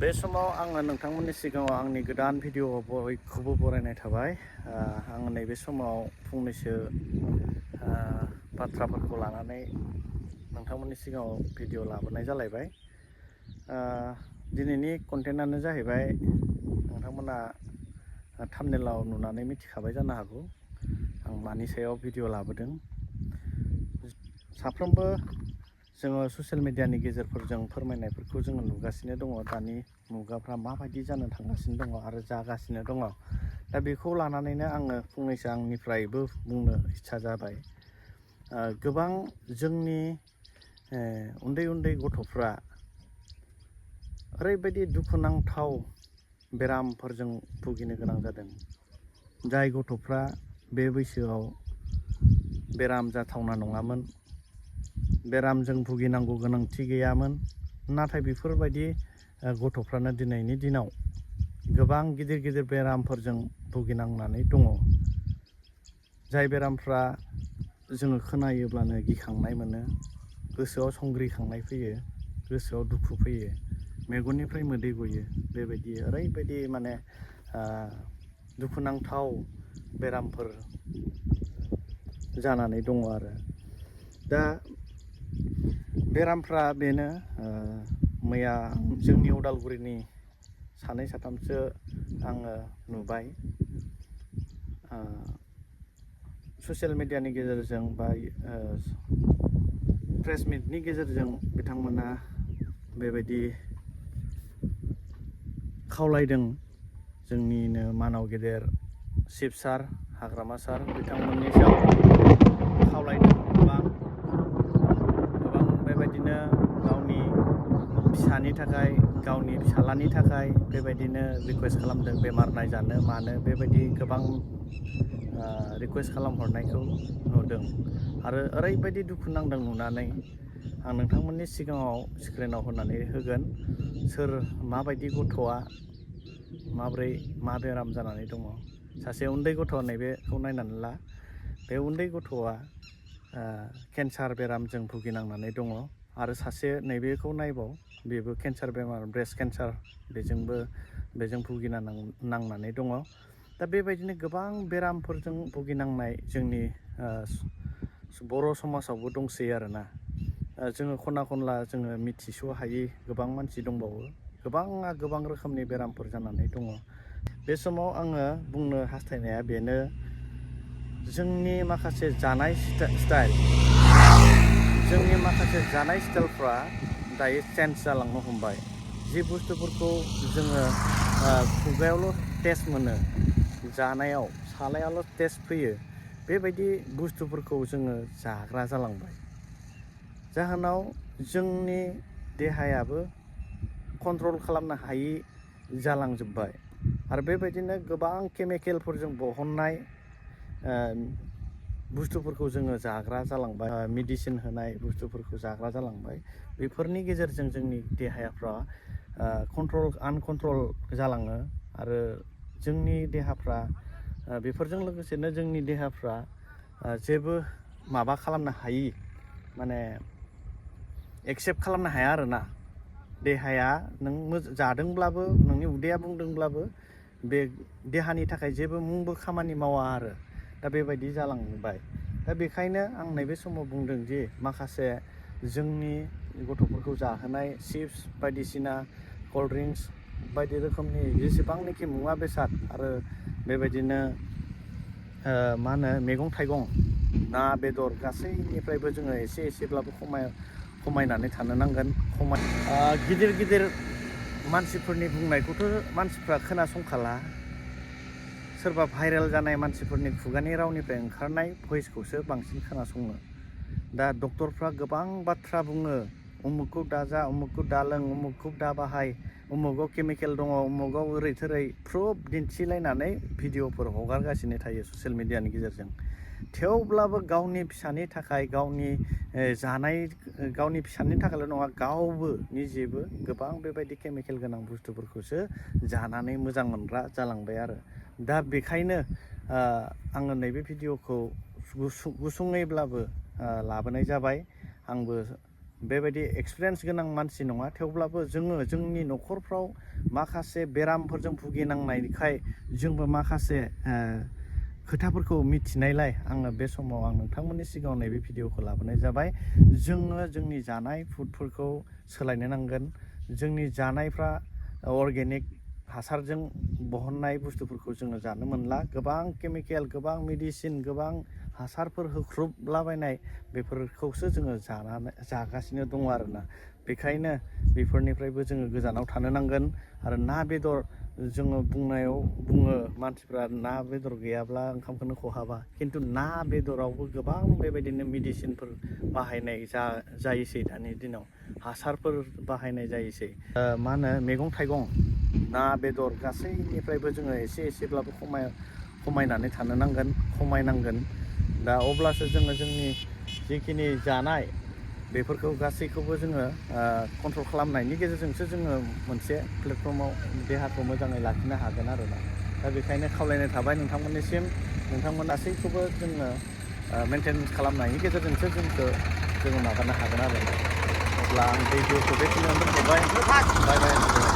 बे समाव आङो नोंथांमोननि सिगाङाव आंनि गोदान भिडिअ बयखौबो बरायनाय थाबाय। आङो नैबे समाव फंनैसो बाथ्राफोरखौ लानानै नोंथांमोननि सिगाङाव भिडिअ लाबोनाय जालायबाय। दिनैनि कन्टेन्टआनो जाहैबाय, नोंथांमोना थाम्बनेइलाव नुनानै मिथिखाबाय जानो हागौ आं मानि सायाव भिडिअ लाबोदों। साफ्रोमबो जोङो ससियेल मिडियानि गेजेरफोरजों फोरमायनायफोरखौ जोङो नुगासिनो दङ। दानि मुगाफ्रा माबायदि जानो थांगासिनो दङ आरो जागासिनो दङ। दा बेखौ लानानैनो आङो फंनैसो आंनिफ्रायबो बुंनो इच्छा जाबाय। गोबां जोंनि उन्दै उन्दै गथ'फ्रा ओरैबायदि दुखुनांथाव बेरामफोरजों भुगिनो गोनां जादों। जाय गथ'फ्रा बे बैसोआव बेराम जाथावना नङामोन, बेरामजों भुगिनांगौ गोनांथि गैयामोन, नाथाय बेफोरबायदि गथ'फ्रानो दिनैनि दिनाव गोबां गिदिर गिदिर बेरामफोरजों भुगिनांनानै दङ। जाय बेरामफ्रा जोङो खोनायोब्लानो गिखांनाय मोनो, गोसोआव संग्रिखांनाय फैयो, गोसोआव दुखु फैयो, मेगननिफ्राय मोदै गयो। बेबायदि ओरैबायदि माने दुखुनांथाव बेरामफोर जानानै दङ आरो। दा बेरामफ्रा बेनो, मैया जोंनि उदालगुरिनि सानै साथामसो आङो नुबाय। ससियेल मिडियानि गेजेरजों बा प्रेस मिटनि गेजेरजों बिथांमोना बेबायदि खावलायदों जोंनिनो मानाव गेदेर चिफ सार, हाग्रामा सार बिथांमोननि सायाव खावलायदों। गोबां बेबायदिनो गावनि फिसानि थाखाय, गावनि फिसालानि थाखाय बेबायदिनो रिकुवेस्ट खालामदों, बेमार नायजानो मानो बेबायदि गोबां रिकुवेस्ट खालामहरनायखौ नुदों। आरो ओरैबायदि दुखु नांदों नुनानै। आं नोंथांमोननि सिगाङाव स्क्रिनाव होनानै होगोन, सोर माबायदि गथ'आ माब्रै मा बेराम जानानै दङ। सासे उन्दै गथ', नैबेखौ नायनानै ला। बे उन्दै गथ'आ केन्सार बेरामजों भुगिनांनानै दङ। आरो सासे नैबेखौ नायबाव, बेबो केन्सार बेमार, ब्रेस्ट केन्सार, बेजों भुगिना नांनानै दङ। दा बेबायदिनो गोबां बेरामफोरजों भुगिनांनाय जोंनि बर' समाजावबो दंसै आरोना। जोङो खना खनला जोङो मिथिस' हायै गोबां मानसि दंबावो। गोबाङा गोबां रोखोमनि बेरामफोर जानानै दङ। बे समाव आङो बुंनो हास्थायनाया बेनो, जोंनि माखासे जानाय स्टाइलफ्रा दायो चेन्ज जालांनो हमबाय। जि बुस्थुफोरखौ जोङो खुगायावल' टेस्ट मोनो, जानायाव सालायावल' टेस्ट फैयो, बेबायदि बुस्थुफोरखौ जोङो जाग्रा जालांबाय। जाहोनाव जोंनि देहायाबो कन्ट्रल खालामनो हायि जालांजोब्बाय। आरो बेबायदिनो गोबां केमिकेलफोरजों बहननाय बुस्थुफोरखौ जोङो जाग्रा जालांबाय। मेडिसिन होनाय बुस्थुफोरखौ जाग्रा जालांबाय। बेफोरनि गेजेरजों जोंनि देहाफ्रा आनकन्ट्रल जालाङो। आरो जोंनि देहाफ्रा बेफोरजों लोगोसेनो जोंनि देहाफ्रा जेबो माबा खालामनो हायि, माने एक्सेप्ट खालामनो हाया आरोना। देहाया नों जादोंब्लाबो, नोंनि उदैया बुंदोंब्लाबो बे देहानि थाखाय जेबो मुंबो खामानि मावा आरो। दा बेबायदि जालांबाय। दा बेखायनो आं नैबे समाव बुंदों दि माखासे जोंनि गथ'फोरखौ जाहोनाय चिप्स बायदिसिना, कल्ड ड्रिंक्स बायदि रोखोमनि जेसेबांनाखि मुवा बेसाद, आरो बेबायदिनो मा होनो, मैगं थाइगं, ना बेदर गासैनिफ्रायबो जोङो एसे एसेब्लाबो खमायनानै थानो नांगोन। गिदिर गिदिर मानसिफोरनि बुंनायखौथ' मानसिफ्रा खोनासंखाला। सोरबा भाइरेल जानाय मानसिफोरनि खुगानि रावनिफ्राय ओंखारनाय भइसखौसो बांसिन खोनासङो। दा डक्टरफ्रा गोबां बाथ्रा बुङो, उमुकखौ दाजा, उमुकखौ दा लों, उमुकखौ दा बाहाय, उमुकआव केमिकेल दङ, उमुकआव ओरै थोरै प्रुफ दिन्थिलायनानै भिडिअफोर हगारगासिनो थायो ससियेल मिडियानि गेजेरजों। थेवब्लाबो गावनि फिसानि थाखाय, गावनि फिसानि थाखायल' नङा, गावबो निजेबो गोबां बेबायदि केमिकेल गोनां बुस्थुफोरखौसो जानानै मोजां मोनग्रा जालांबाय आरो। दा बेखायनो आङो नैबे भिडिअखौ गुसुङैब्लाबो लाबोनाय जाबाय। आंबो बेबायदि एक्सपिरियेन्स गोनां मानसि नङा, थेवब्लाबो जोङो जोंनि न'खरफ्राव माखासे बेरामफोरजों भुगिनांनायखाय जोंबो माखासे खोथाफोरखौ मिथिनायलाय आङो बे समाव आं नोंथांमोननि सिगाङाव नैबे भिडिअखौ लाबोनाय जाबाय। जोङो जोंनि जानाय फुडफोरखौ सोलायनो नांगोन। जोंनि जानायफ्रा अर्गेनिक हासारजों बहननाय बुस्थुफोरखौ जोङो जानो मोनला। गोबां केमिकेल, गोबां मेडिसिन, गोबां हासारफोर होख्रुबलाबायनाय बेफोरखौसो जोङो जागासिनो दङ आरोना। बेखायनो बेफोरनिफ्रायबो जोङो गोजानाव थानो नांगोन। आरो ना बेदर जोङो बुङो मानसिफ्रा ना बेदर गैयाब्ला ओंखामखौनो खहाबा, खिन्थु ना बेदरावबो गोबां बेबायदिनो मेडिसिनफोर बाहायनाय जायोसै दानि दिनाव, हासारफोर बाहायनाय जायोसै। मा होनो, मैगं थाइगं, ना बेदर गासैनिफ्रायबो जोङो एसे एसेब्लाबो खमायनानै थानो नांगोन, खमायनांगोन। दा अब्लासो जोङो जोंनि जिखिनि जानाय बेफोरखौ गासैखौबो जोङो कन्ट्रल खालामनायनि गेजेरजोंसो जोङो मोनसे प्लेटफर्माव देहाखौ मोजाङै लाखिनो हागोन आरोना। दा बेखायनो खावलायनाय थाबाय नोंथांमोननिसिम, नोंथांमोन गासैखौबो जोङो मेनटेनेन्स खालामनायनि गेजेरजोंसो जोङो माबानो हागोन आरो। अब्ला आं भिडिअखौ बेखिनियावनो दोनथ'बाय। बाय बाय।